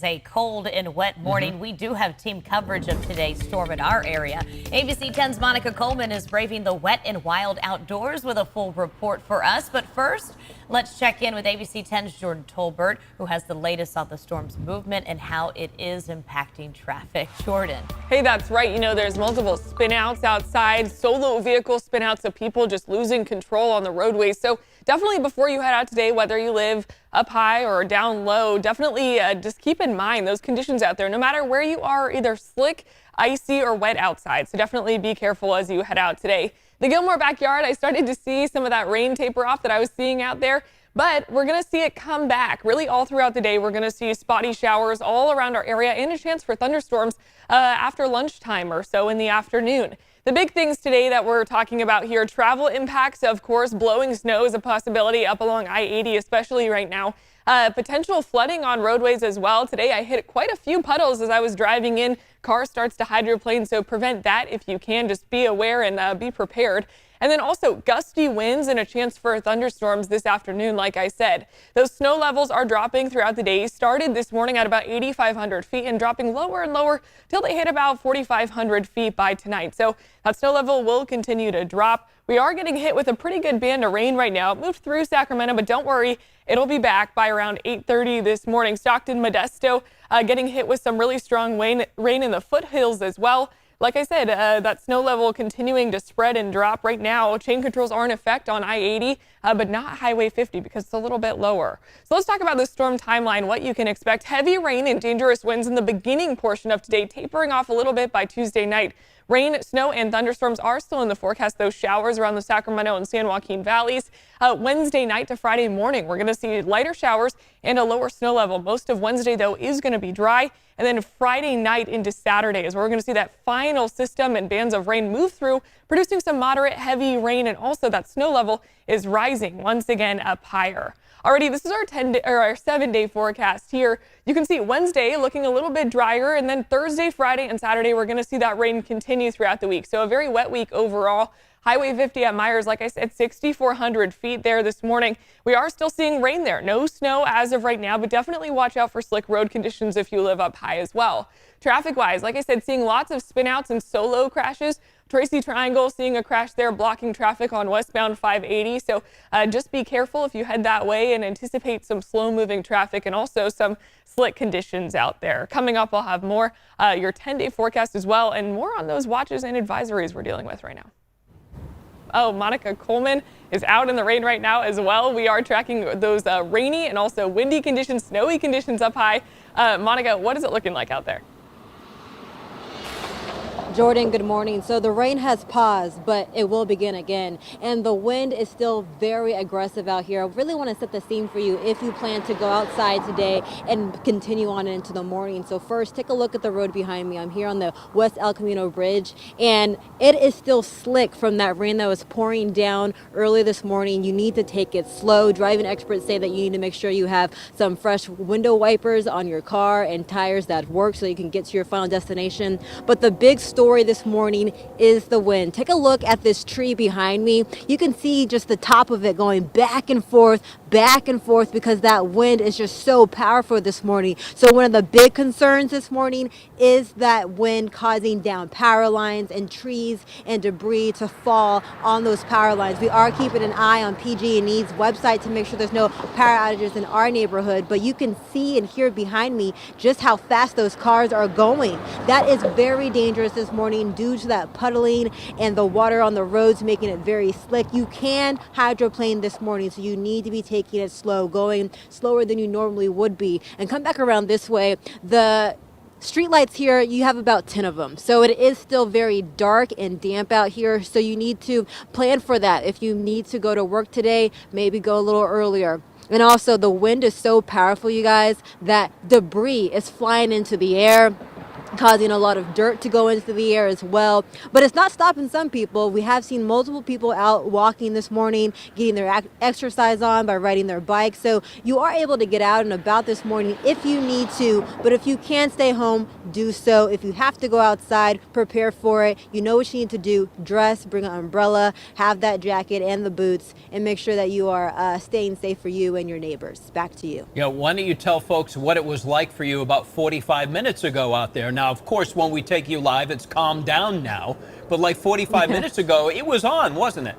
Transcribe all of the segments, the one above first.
A cold and wet morning. We do have team coverage of today's storm in our area. ABC 10's Monica Coleman is braving the wet and wild outdoors with a full report for us. But first, let's check in with ABC 10's Jordan Tolbert, who has the latest on the storm's movement and how it is impacting traffic. Jordan. Hey, that's right. You know, there's multiple spinouts outside, solo vehicle spinouts of people just losing control on the roadways. So definitely before you head out today, whether you live up high or down low, definitely just keep in mind those conditions out there, no matter where you are, either slick, icy, or wet outside. So definitely be careful as you head out today. The Gilmore backyard, I started to see some of that rain taper off that I was seeing out there, but we're going to see it come back really all throughout the day. We're going to see spotty showers all around our area and a chance for thunderstorms after lunchtime or so in the afternoon. The big things today that we're talking about here, travel impacts, of course, blowing snow is a possibility up along I-80, especially right now. Potential flooding on roadways as well. Today I hit quite a few puddles as I was driving in. Car starts to hydroplane, so prevent that if you can. Just be aware and be prepared. And then also gusty winds and a chance for thunderstorms this afternoon, like I said. Those snow levels are dropping throughout the day. Started this morning at about 8,500 feet and dropping lower and lower till they hit about 4,500 feet by tonight. So that snow level will continue to drop. We are getting hit with a pretty good band of rain right now. It moved through Sacramento, but don't worry, it'll be back by around 8:30 this morning. Stockton, Modesto getting hit with some really strong rain in the foothills as well. Like I said, that snow level continuing to spread and drop right now. Chain controls are in effect on I-80, but not Highway 50 because it's a little bit lower. So let's talk about the storm timeline, what you can expect. Heavy rain and dangerous winds in the beginning portion of today, tapering off a little bit by Tuesday night. Rain, snow, and thunderstorms are still in the forecast. Those showers around the Sacramento and San Joaquin valleys. Wednesday night to Friday morning, we're going to see lighter showers and a lower snow level. Most of Wednesday, though, is going to be dry. And then Friday night into Saturday is where we're going to see that final system and bands of rain move through, producing some moderate heavy rain. And also that snow level is rising once again up higher. Already, this is our 7-day forecast here. You can see Wednesday looking a little bit drier, and then Thursday, Friday, and Saturday, we're going to see that rain continue throughout the week. So a very wet week overall. Highway 50 at Myers, like I said, 6,400 feet there this morning. We are still seeing rain there. No snow as of right now, but definitely watch out for slick road conditions if you live up high as well. Traffic-wise, like I said, seeing lots of spinouts and solo crashes. Tracy Triangle, seeing a crash there, blocking traffic on westbound 580. So just be careful if you head that way and anticipate some slow-moving traffic and also some slick conditions out there. Coming up, I'll have more, your 10-day forecast as well, and more on those watches and advisories we're dealing with right now. Oh, Monica Coleman is out in the rain right now as well. We are tracking those rainy and also windy conditions, snowy conditions up high. Monica, what is it looking like out there? Jordan, good morning. So the rain has paused, but it will begin again. And the wind is still very aggressive out here. I really want to set the scene for you if you plan to go outside today and continue on into the morning. So first, take a look at the road behind me. I'm here on the West El Camino Bridge, and it is still slick from that rain that was pouring down early this morning. You need to take it slow. Driving experts say that you need to make sure you have some fresh window wipers on your car and tires that work so you can get to your final destination. But the big story this morning is the wind. Take a look at this tree behind me. You can see just the top of it going back and forth because that wind is just so powerful this morning. So one of the big concerns this morning is that wind causing down power lines and trees and debris to fall on those power lines. We are keeping an eye on PG&E's website to make sure there's no power outages in our neighborhood, but you can see and hear behind me just how fast those cars are going. That is very dangerous this morning due to that puddling and the water on the roads making it very slick. You can hydroplane this morning, so you need to be taking it slow, going slower than you normally would be. And come back around this way. The street lights here, you have about 10 of them. So it is still very dark and damp out here. So you need to plan for that. If you need to go to work today, maybe go a little earlier. And also the wind is so powerful, you guys, that debris is flying into the air. causing a lot of dirt to go into the air as well. But it's not stopping some people. We have seen multiple people out walking this morning, getting their exercise on by riding their bikes. So you are able to get out and about this morning if you need to. But if you can stay home, do so. If you have to go outside, prepare for it. You know what you need to do. Dress, bring an umbrella, have that jacket and the boots, and make sure that you are staying safe for you and your neighbors. Back to you. Yeah, why don't you tell folks what it was like for you about 45 minutes ago out there? Now, of course, when we take you live, it's calmed down now. But like 45 minutes ago, it was on, wasn't it?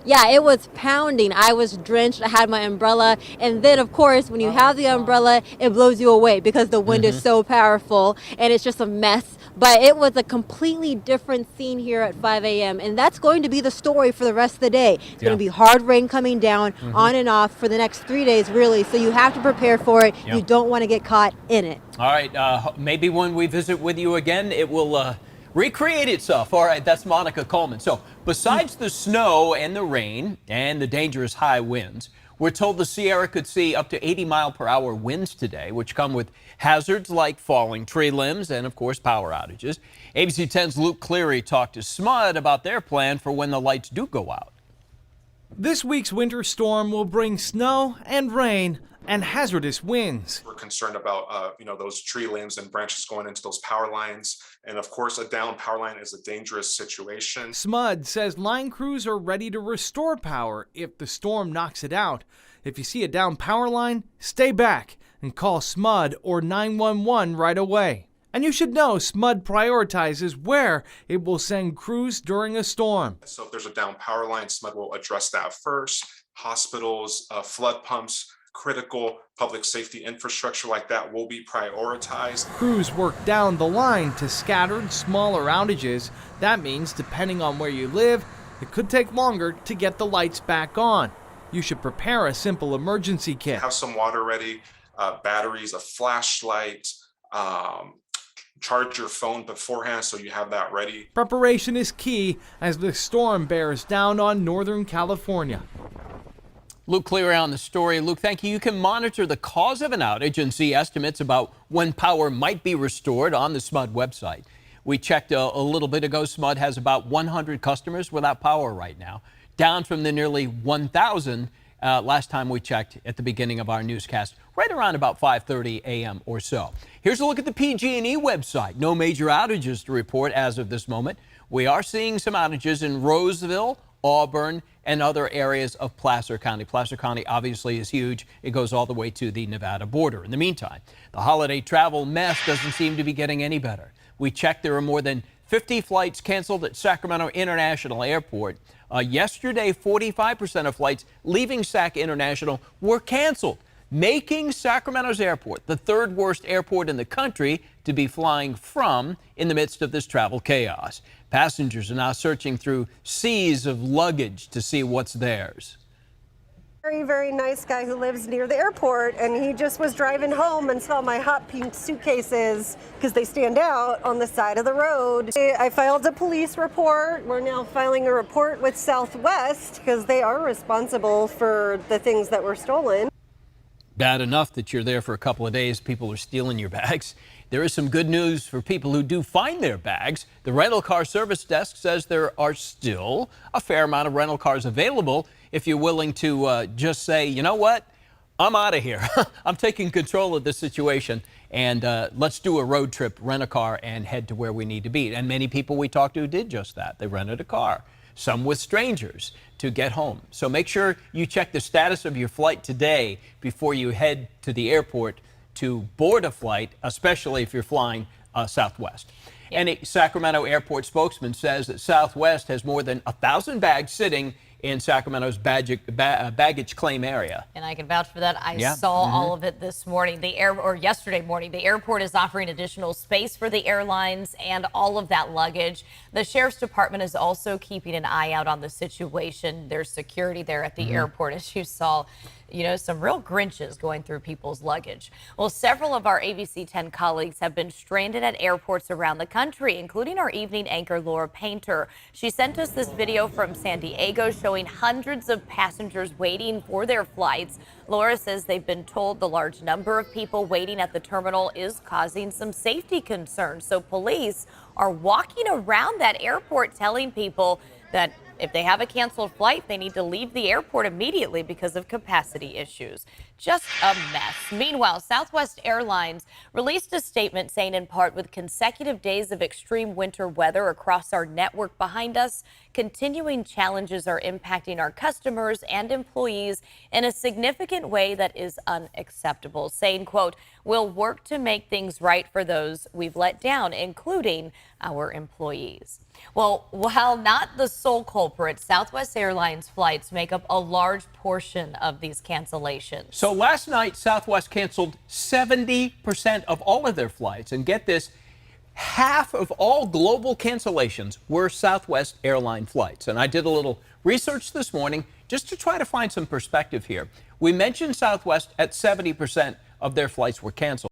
Yeah, it was pounding. I was drenched. I had my umbrella. And then, of course, when you have the umbrella, it blows you away because the wind is so powerful and it's just a mess. But it was a completely different scene here at 5 a.m. And that's going to be the story for the rest of the day. It's going to be hard rain coming down on and off for the next 3 days, really. So you have to prepare for it. You don't want to get caught in it. All right. Maybe when we visit with you again, it will recreate itself. All right. That's Monica Coleman. So besides the snow and the rain and the dangerous high winds, we're told the Sierra could see up to 80-mile-per-hour winds today, which come with hazards like falling tree limbs and, of course, power outages. ABC 10's Luke Cleary talked to SMUD about their plan for when the lights do go out. This week's winter storm will bring snow and rain and hazardous winds. We're concerned about, those tree limbs and branches going into those power lines. And of course, a down power line is a dangerous situation. SMUD says line crews are ready to restore power if the storm knocks it out. If you see a down power line, stay back and call SMUD or 911 right away. And you should know SMUD prioritizes where it will send crews during a storm. So if there's a down power line, SMUD will address that first. Hospitals, flood pumps, critical public safety infrastructure like that will be prioritized. Crews work down the line to scattered, smaller outages. That means, depending on where you live, it could take longer to get the lights back on. You should prepare a simple emergency kit. Have some water ready, batteries, a flashlight, charge your phone beforehand so you have that ready. Preparation is key as the storm bears down on Northern California. Luke Cleary on the story. Luke, thank you. You can monitor the cause of an outage and see estimates about when power might be restored on the SMUD website. We checked a little bit ago. SMUD has about 100 customers without power right now, down from the nearly 1,000 last time we checked at the beginning of our newscast, right around about 5:30 a.m. or so. Here's a look at the PG&E website. No major outages to report as of this moment. We are seeing some outages in Roseville, Auburn, and other areas of Placer County. Placer County obviously is huge. It goes all the way to the Nevada border. In the meantime, the holiday travel mess doesn't seem to be getting any better. We checked, there are more than 50 flights canceled at Sacramento International Airport. Yesterday, 45% of flights leaving Sac International were canceled, making Sacramento's airport the third worst airport in the country to be flying from in the midst of this travel chaos. Passengers are now searching through seas of luggage to see what's theirs. Very, very nice guy who lives near the airport, and he just was driving home and saw my hot pink suitcases because they stand out on the side of the road. I filed a police report. We're now filing a report with Southwest because they are responsible for the things that were stolen. Bad enough that you're there for a couple of days, people are stealing your bags. There is some good news for people who do find their bags. The rental car service desk says there are still a fair amount of rental cars available if you're willing to just say, you know what, I'm out of here. I'm taking control of this situation, and let's do a road trip, rent a car, and head to where we need to be. And many people we talked to did just that. They rented a car, some with strangers, to get home. So make sure you check the status of your flight today before you head to the airport to board a flight, especially if you're flying Southwest. And a Sacramento airport spokesman says that Southwest has more than 1,000 bags sitting in Sacramento's baggage claim area. And I can vouch for that. I saw all of it this morning. Yesterday morning. The airport is offering additional space for the airlines and all of that luggage. The Sheriff's Department is also keeping an eye out on the situation. There's security there at the airport, as you saw. some real Grinches going through people's luggage. Well, several of our ABC 10 colleagues have been stranded at airports around the country, including our evening anchor, Laura Painter. She sent us this video from San Diego showing hundreds of passengers waiting for their flights. Laura says they've been told the large number of people waiting at the terminal is causing some safety concerns. So police are walking around that airport telling people that if they have a canceled flight, they need to leave the airport immediately because of capacity issues. Just a mess. Meanwhile, Southwest Airlines released a statement saying, in part, with consecutive days of extreme winter weather across our network behind us, continuing challenges are impacting our customers and employees in a significant way that is unacceptable, saying, quote, we'll work to make things right for those we've let down, including our employees. Well, while not the sole culprit, Southwest Airlines flights make up a large portion of these cancellations. So last night, Southwest canceled 70% of all of their flights. And get this, half of all global cancellations were Southwest airline flights. And I did a little research this morning just to try to find some perspective here. We mentioned Southwest at 70% of their flights were canceled.